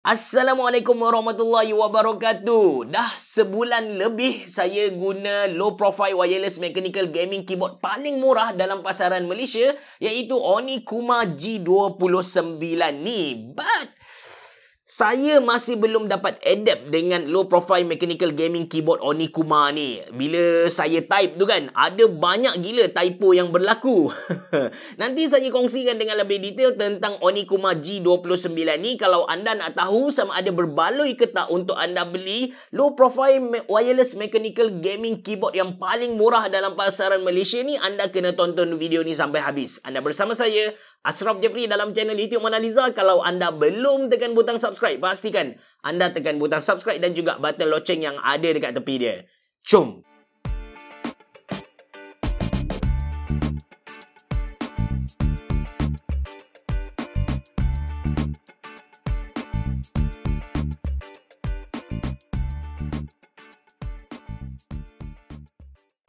Assalamualaikum warahmatullahi wabarakatuh. Dah sebulan lebih saya guna low profile wireless mechanical gaming keyboard paling murah dalam pasaran Malaysia, iaitu Onikuma G29 ni. But saya masih belum dapat adapt dengan low profile mechanical gaming keyboard Onikuma ni. Bila saya type tu kan, ada banyak gila typo yang berlaku. Nanti saya kongsikan dengan lebih detail tentang Onikuma G29 ni. Kalau anda nak tahu sama ada berbaloi ke tak untuk anda beli low profile wireless mechanical gaming keyboard yang paling murah dalam pasaran Malaysia ni, anda kena tonton video ni sampai habis. Anda bersama saya, Ashraf Jeffrey, dalam channel YouTube Mona Lisa. Kalau anda belum tekan butang subscribe, pastikan anda tekan butang subscribe dan juga butang loceng yang ada dekat tepi dia. Jom!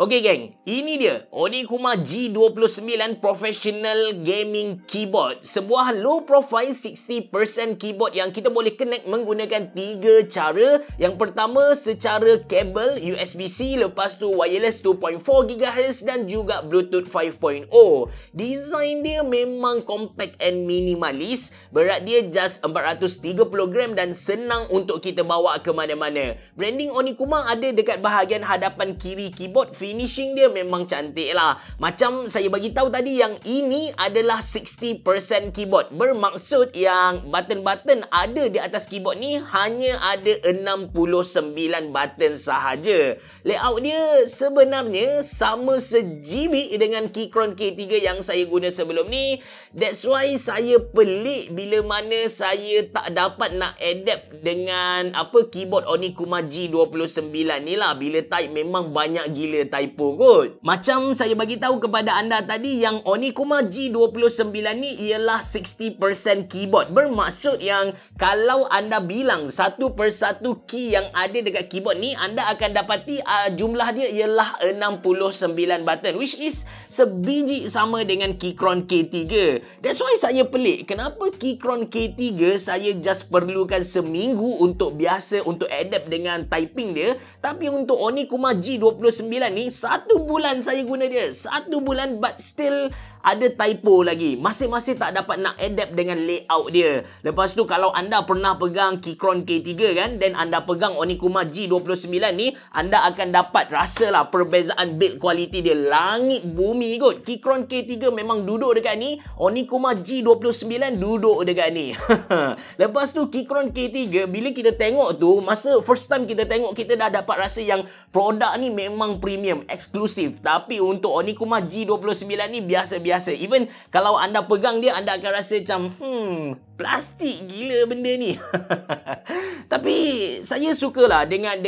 Okey geng, ini dia Onikuma G29 Professional Gaming Keyboard. Sebuah low profile 60% keyboard yang kita boleh connect menggunakan 3 cara. Yang pertama secara kabel USB-C, lepas tu wireless 2.4 GHz dan juga Bluetooth 5.0. Design dia memang compact and minimalis. Berat dia just 430 gram dan senang untuk kita bawa ke mana-mana. Branding Onikuma ada dekat bahagian hadapan kiri keyboard. Finishing dia memang cantik lah. Macam saya bagi tahu tadi, yang ini adalah 60% keyboard. Bermaksud yang button-button ada di atas keyboard ni hanya ada 69 button sahaja. Layout dia sebenarnya sama sejibik dengan Keychron K3 yang saya guna sebelum ni. That's why saya pelik bila mana saya tak dapat nak adapt dengan keyboard Onikuma G29 ni lah. Bila type memang banyak gila typo kot. Macam saya bagi tahu kepada anda tadi, yang Onikuma G29 ni ialah 60% keyboard. Bermaksud yang kalau anda bilang satu persatu key yang ada dekat keyboard ni, anda akan dapati jumlah dia ialah 69 button, which is sebiji sama dengan Keychron K3. That's why saya pelik kenapa Keychron K3 saya just perlukan seminggu untuk biasa, untuk adapt dengan typing dia, tapi untuk Onikuma G29 ni 1 bulan saya guna dia. 1 bulan but still ada typo lagi. Masih tak dapat nak adapt dengan layout dia. Lepas tu kalau anda pernah pegang Keychron K3 kan, dan anda pegang Onikuma G29 ni, anda akan dapat rasalah perbezaan build quality dia langit bumi kot. Keychron K3 memang duduk dekat ni, Onikuma G29 duduk dekat ni. Lepas tu Keychron K3, bila kita tengok tu, masa first time kita tengok, kita dah dapat rasa yang produk ni memang premium, eksklusif. Tapi untuk Onikuma G29 ni biasa-biasa. Even kalau anda pegang dia, anda akan rasa macam plastik gila benda ni. Tapi saya sukalah dengan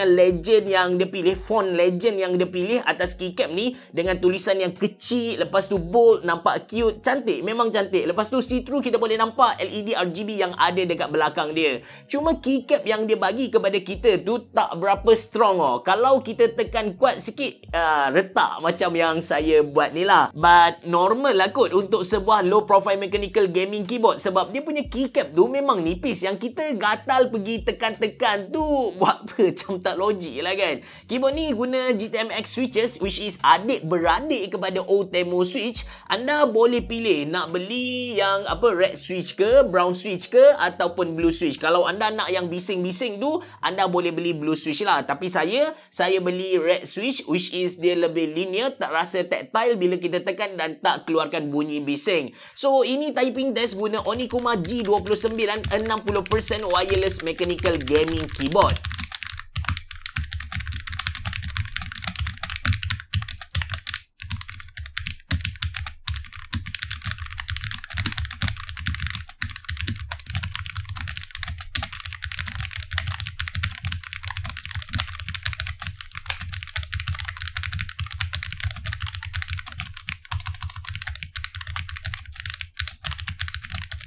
legend yang dia pilih, font legend yang dia pilih atas keycap ni, dengan tulisan yang kecil, lepas tu bold, nampak cute, cantik, memang cantik. Lepas tu see-through, kita boleh nampak LED RGB yang ada dekat belakang dia. Cuma keycap yang dia bagi kepada kita tu tak berapa strong oh. Kalau kita tekan kuat sikit, retak macam yang saya buat ni lah. But normal lah kot untuk sebuah low profile mechanical gaming keyboard, sebab dia punya keycap tu memang nipis. Yang kita gatal pergi tekan-tekan tu buat apa, macam tak logik lah kan. Keyboard ni guna GTMX switches, which is adik-beradik kepada Otemo switch. Anda boleh pilih nak beli yang red switch ke, brown switch ke, ataupun blue switch. Kalau anda nak yang bising-bising tu, anda boleh beli blue switch lah. Tapi saya beli red switch, which is dia lebih linear, tak rasa tactile bila kita tekan dan tak keluarkan bunyi bising. So ini typing test guna Onikuma G29 60% wireless mechanical gaming keyboard.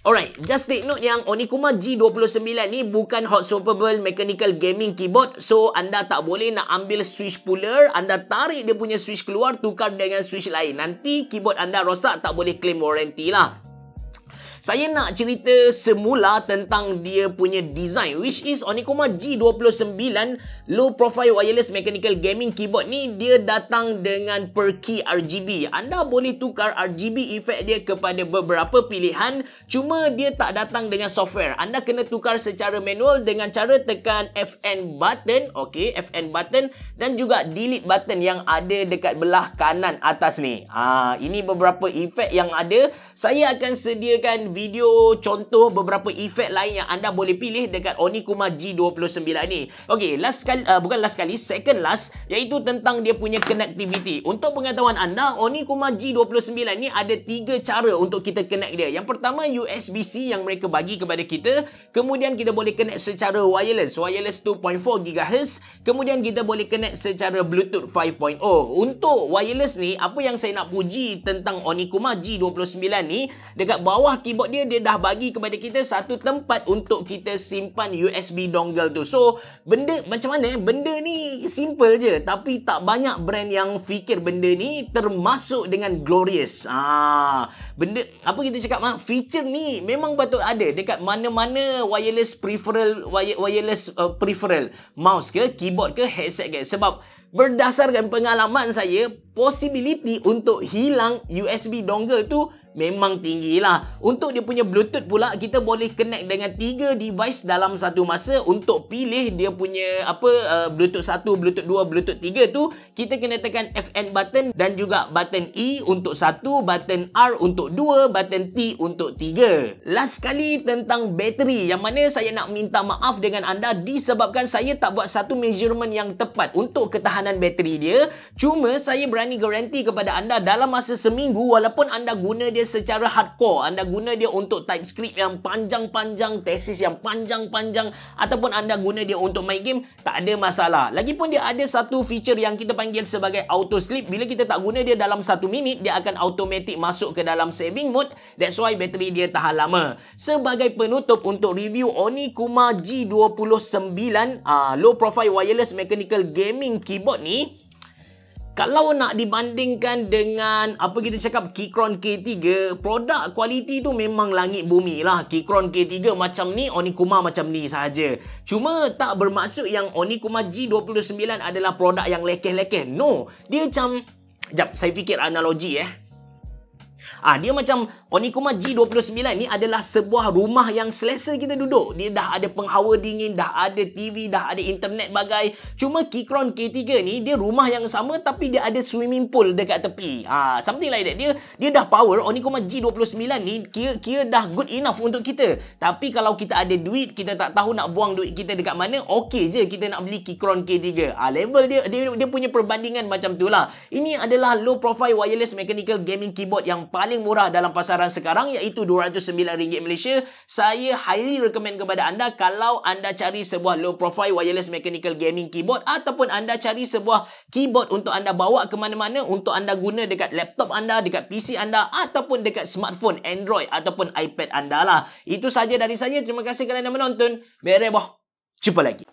Alright, just take note yang Onikuma G29 ni bukan hot swappable mechanical gaming keyboard. So, anda tak boleh nak ambil switch puller, anda tarik dia punya switch keluar, tukar dengan switch lain. Nanti keyboard anda rosak, tak boleh claim warranty lah. Saya nak cerita semula tentang dia punya design, which is Onykuma G29 Low Profile Wireless Mechanical Gaming Keyboard ni dia datang dengan per key RGB. Anda boleh tukar RGB effect dia kepada beberapa pilihan, cuma dia tak datang dengan software. Anda kena tukar secara manual dengan cara tekan FN button, okey, FN button dan juga delete button yang ada dekat belah kanan atas ni. Ini beberapa efek yang ada. Saya akan sediakan video contoh beberapa efek lain yang anda boleh pilih dekat Onykuma G29 ni. Okey, second last, iaitu tentang dia punya connectivity. Untuk pengetahuan anda, Onykuma G29 ni ada 3 cara untuk kita connect dia. Yang pertama, USB-C yang mereka bagi kepada kita. Kemudian kita boleh connect secara wireless 2.4 GHz. Kemudian kita boleh connect secara Bluetooth 5.0. Untuk wireless ni, apa yang saya nak puji tentang Onykuma G29 ni, dekat bawah keyboard dia dah bagi kepada kita satu tempat untuk kita simpan USB dongle tu. So, benda macam mana? Benda ni simple je, tapi tak banyak brand yang fikir benda ni, termasuk dengan Glorious. Benda apa kita cakap, feature ni memang patut ada dekat mana-mana wireless peripheral, mouse ke, keyboard ke, headset ke. Sebab berdasarkan pengalaman saya, possibility untuk hilang USB dongle tu memang tinggi lah. Untuk dia punya Bluetooth pula, kita boleh connect dengan 3 device dalam satu masa. Untuk pilih dia punya Bluetooth 1, Bluetooth 2, Bluetooth 3 tu, kita kena tekan FN button dan juga button E untuk 1, button R untuk 2, button T untuk 3. Last sekali tentang bateri, yang mana saya nak minta maaf dengan anda disebabkan saya tak buat satu measurement yang tepat untuk ketahanan bateri dia. Cuma saya berani garanti kepada anda dalam masa seminggu, walaupun anda guna dia secara hardcore, anda guna dia untuk type script yang panjang-panjang, tesis yang panjang-panjang, ataupun anda guna dia untuk main game, tak ada masalah. Lagipun dia ada satu feature yang kita panggil sebagai auto sleep. Bila kita tak guna dia dalam 1 minit, dia akan automatic masuk ke dalam saving mode. That's why bateri dia tahan lama. Sebagai penutup untuk review Onykuma G29 Low Profile Wireless Mechanical Gaming Keyboard ni, kalau nak dibandingkan dengan Keychron K3, produk kualiti tu memang langit bumi lah. Keychron K3 macam ni, Onykuma macam ni sahaja. Cuma tak bermaksud yang Onykuma G29 adalah produk yang lekeh-lekeh. No, dia macam, saya fikir analogi dia macam Onykuma G29 ni adalah sebuah rumah yang selesa kita duduk. Dia dah ada penghawa dingin, dah ada TV, dah ada internet bagai. Cuma Keychron K3 ni, dia rumah yang sama tapi dia ada swimming pool dekat tepi. Something like that. Dia dah power. Onykuma G29 ni kira dah good enough untuk kita. Tapi kalau kita ada duit, kita tak tahu nak buang duit kita dekat mana, okey je kita nak beli Keychron K3. Level dia punya perbandingan macam tu lah. Ini adalah low profile wireless mechanical gaming keyboard yang paling murah dalam pasaran sekarang, iaitu RM209 Malaysia. Saya highly recommend kepada anda kalau anda cari sebuah low profile wireless mechanical gaming keyboard, ataupun anda cari sebuah keyboard untuk anda bawa ke mana-mana, untuk anda guna dekat laptop anda, dekat PC anda, ataupun dekat smartphone Android ataupun iPad anda lah. Itu saja dari saya. Terima kasih kerana menonton. Bereboh. Jumpa lagi.